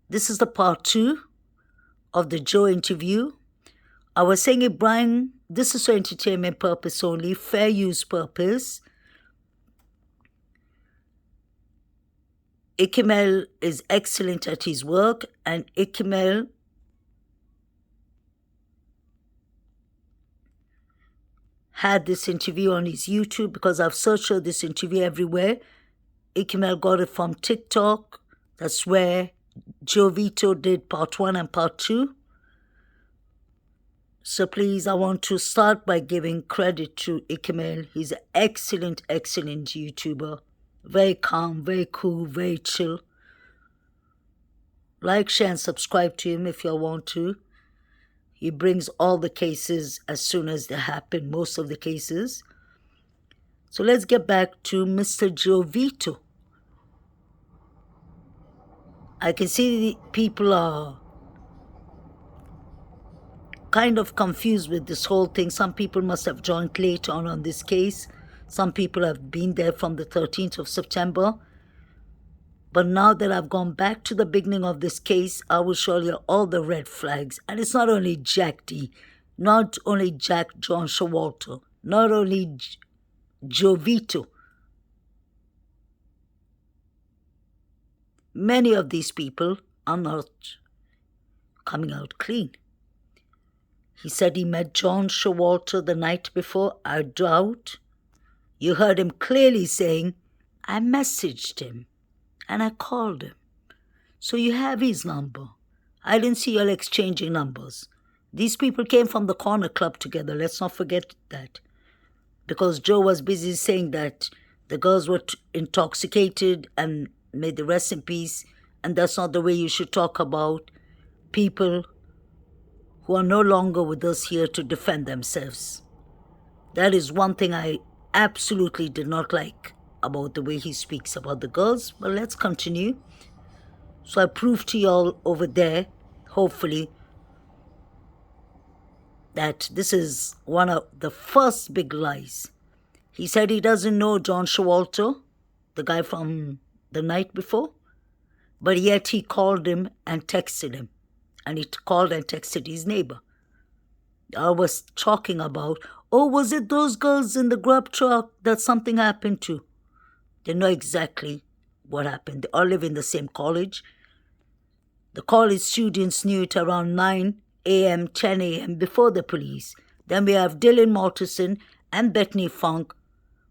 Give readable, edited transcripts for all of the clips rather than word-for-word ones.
This is the part 2 of the Joe interview. I was saying it, Brian, this is for entertainment purpose only, fair use purpose. Ikemel is excellent at his work, and Ikemel had this interview on his YouTube because I've searched for this interview everywhere. Ikemel got it from TikTok. That's where Joe Vito did part 1 and part 2. So please, I want to start by giving credit to Ikemel. He's an excellent, excellent YouTuber. Very calm, very cool, very chill. Like, share, and subscribe to him if you want to. He brings all the cases as soon as they happen, most of the cases. So let's get back to Mr. Joe Vito. I can see people are kind of confused with this whole thing. Some people must have joined late on this case. Some people have been there from the 13th of September. But now that I've gone back to the beginning of this case, I will show you all the red flags. And it's not only Jack D, not only Jack John Showalter, not only Joe Vito. Many of these people are not coming out clean. He said he met John Showalter the night before. I doubt. You heard him clearly saying, I messaged him and I called him. So you have his number. I didn't see you all exchanging numbers. These people came from the corner club together. Let's not forget that. Because Joe was busy saying that the girls were intoxicated and may the rest in peace. And that's not the way you should talk about people who are no longer with us here to defend themselves. That is one thing I absolutely did not like about the way he speaks about the girls. But let's continue. So I proved to y'all over there, hopefully, that this is one of the first big lies. He said he doesn't know John Showalter, the guy from the night before, but yet he called him and texted him. And he called and texted his neighbor. I was talking about, oh, was it those girls in the Grubb truck that something happened to? They know exactly what happened. They all live in the same college. The college students knew it around 9 a.m., 10 a.m. before the police. Then we have Dylan Malterson and Bethany Funk,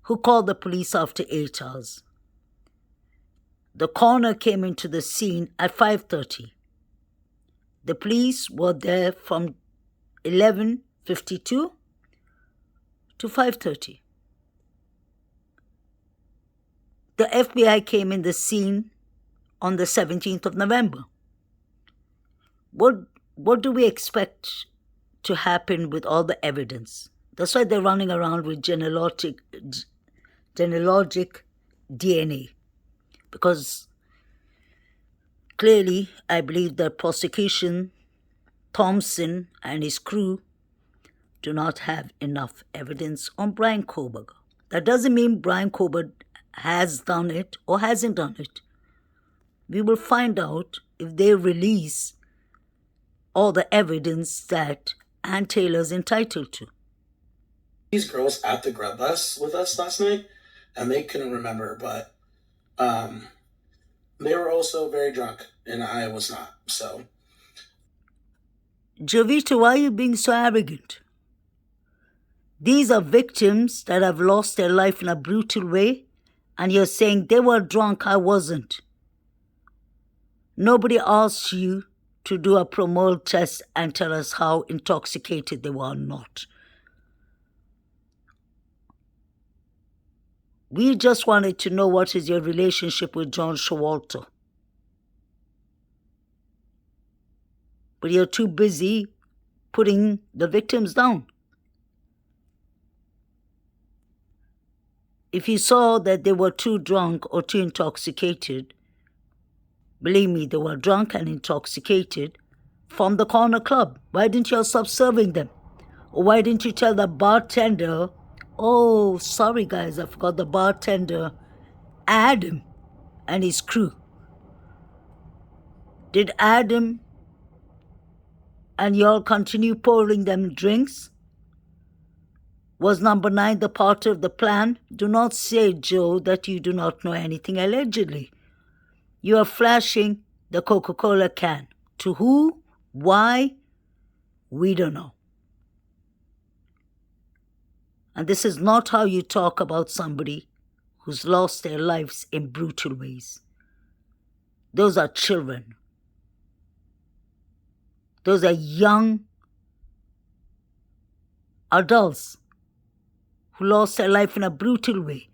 who called the police after 8 hours. The coroner came into the scene at 5:30. The police were there from 11:52 to 5:30. The FBI came in the scene on the 17th of November. What do we expect to happen with all the evidence? That's why they're running around with genealogic DNA. Because clearly, I believe that prosecution, Thompson and his crew do not have enough evidence on Brian Koberger. That doesn't mean Brian Koberger has done it or hasn't done it. We will find out if they release all the evidence that Ann Taylor's entitled to. These girls at the Grubb bus with us last night, and they couldn't remember, but they were also very drunk, and I was not, so. Jovito, why are you being so arrogant? These are victims that have lost their life in a brutal way, and you're saying they were drunk, I wasn't. Nobody asked you to do a promol test and tell us how intoxicated they were or not. We just wanted to know what is your relationship with John Showalter. But you're too busy putting the victims down. If you saw that they were too drunk or too intoxicated, believe me, they were drunk and intoxicated from the corner club. Why didn't you stop serving them? Or why didn't you tell the bartender, oh, sorry guys, I forgot the bartender, Adam and his crew. Did Adam and y'all continue pouring them drinks? Was number 9 the part of the plan? Do not say, Joe, that you do not know anything allegedly. You are flashing the Coca-Cola can. To who? Why? We don't know. And this is not how you talk about somebody who's lost their lives in brutal ways. Those are children. Those are young adults who lost their life in a brutal way.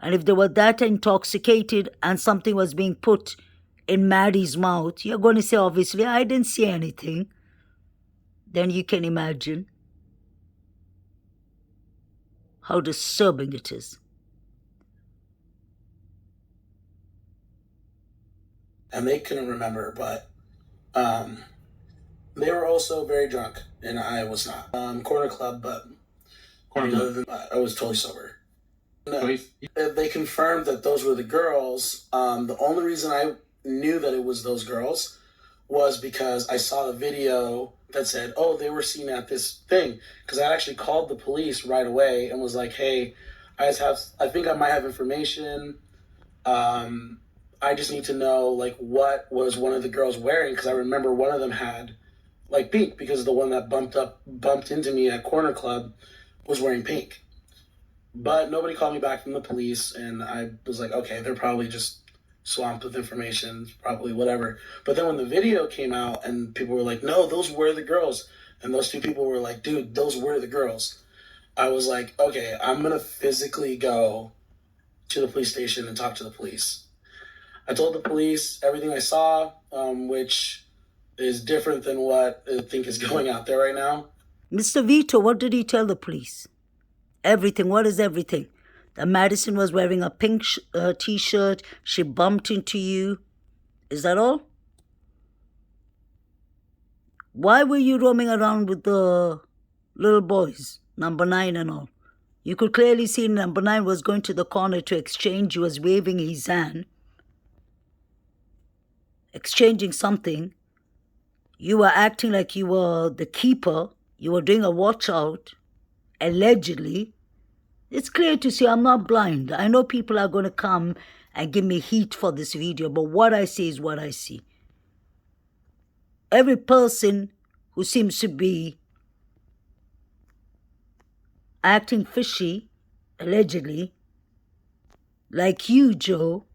And if they were that intoxicated and something was being put in Maddie's mouth, you're going to say, obviously, I didn't see anything. Then you can imagine how disturbing it is. And they couldn't remember, but they were also very drunk, and I was not. Corner club, but other than that, I was totally sober. They confirmed that those were the girls. The only reason I knew that it was those girls was because I saw the video that said, oh, they were seen at this thing. Because I actually called the police right away and was like, hey, I think I might have information. I just need to know, like, what was one of the girls wearing? Because I remember one of them had, like, pink, because the one that bumped into me at Corner Club was wearing pink. But nobody called me back from the police, and I was like, okay, they're probably just swamped with information, probably whatever. But then when the video came out and people were like, no, those were the girls, and those two people were like, dude, those were the girls, I was like, okay, I'm going to physically go to the police station and talk to the police. I told the police everything I saw, which is different than what I think is going out there right now. Mr. Vito, what did he tell the police? Everything. What is everything? That Madison was wearing a pink t-shirt. She bumped into you. Is that all? Why were you roaming around with the little boys, number 9 and all? You could clearly see number 9 was going to the corner to exchange. He was waving his hand, exchanging something. You were acting like you were the keeper. You were doing a watch out, allegedly. It's clear to see I'm not blind. I know people are going to come and give me heat for this video, but what I see is what I see. Every person who seems to be acting fishy, allegedly, like you, Joe,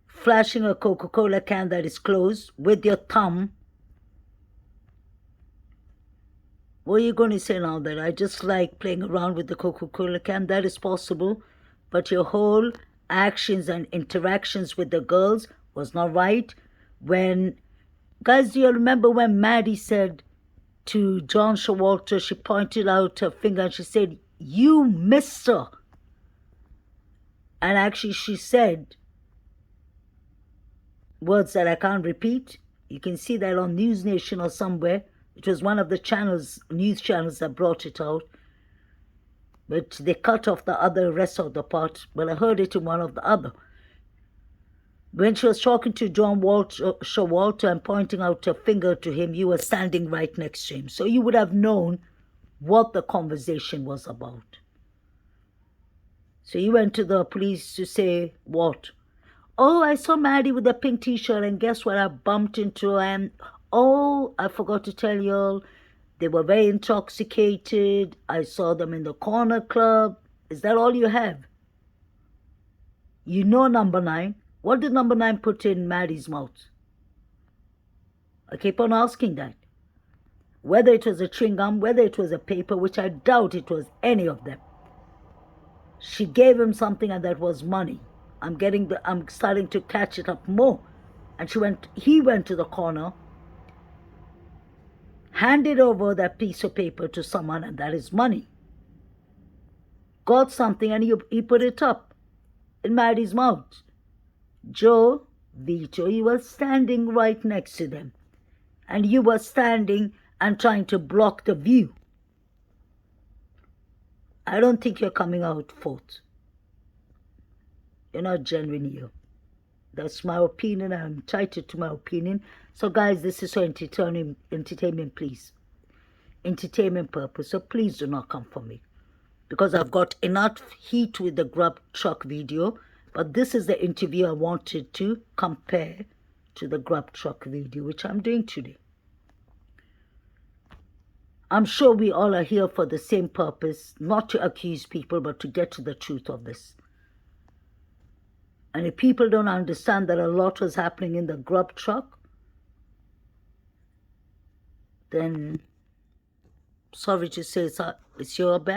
flashing a Coca-Cola can that is closed with your thumb. What are you going to say now? That I just like playing around with the Coca-Cola can? That is possible. But your whole actions and interactions with the girls was not right. Guys, do you remember when Maddie said to John Showalter, she pointed out her finger and she said, you mister. And actually she said words that I can't repeat. You can see that on News Nation or somewhere. It was one of the news channels that brought it out. But they cut off the rest of the part. Well, I heard it in one of the other. When she was talking to John Showalter and pointing out her finger to him, you were standing right next to him. So you would have known what the conversation was about. So you went to the police to say what? Oh, I saw Maddie with a pink t-shirt and guess what? I bumped into her and... Oh, I forgot to tell y'all, they were very intoxicated. I saw them in the corner club. Is that all you have? You know number 9. What did number 9 put in Maddie's mouth? I keep on asking that. Whether it was a chewing gum, whether it was a paper, which I doubt it was any of them. She gave him something and that was money. I'm starting to catch it up more. And he went to the corner, handed over that piece of paper to someone, and that is money. Got something and he put it up in Maddie's mouth. Joe, Vito, you were standing right next to them. And you were standing and trying to block the view. I don't think you're coming out fourth. You're not genuine here. That's my opinion. I'm entitled to my opinion. So, guys, this is for entertainment, please. Entertainment purpose. So, please do not come for me. Because I've got enough heat with the Grubb truck video. But this is the interview I wanted to compare to the Grubb truck video, which I'm doing today. I'm sure we all are here for the same purpose, not to accuse people, but to get to the truth of this. And if people don't understand that a lot was happening in the Grubb truck, then sorry to say it's your bad.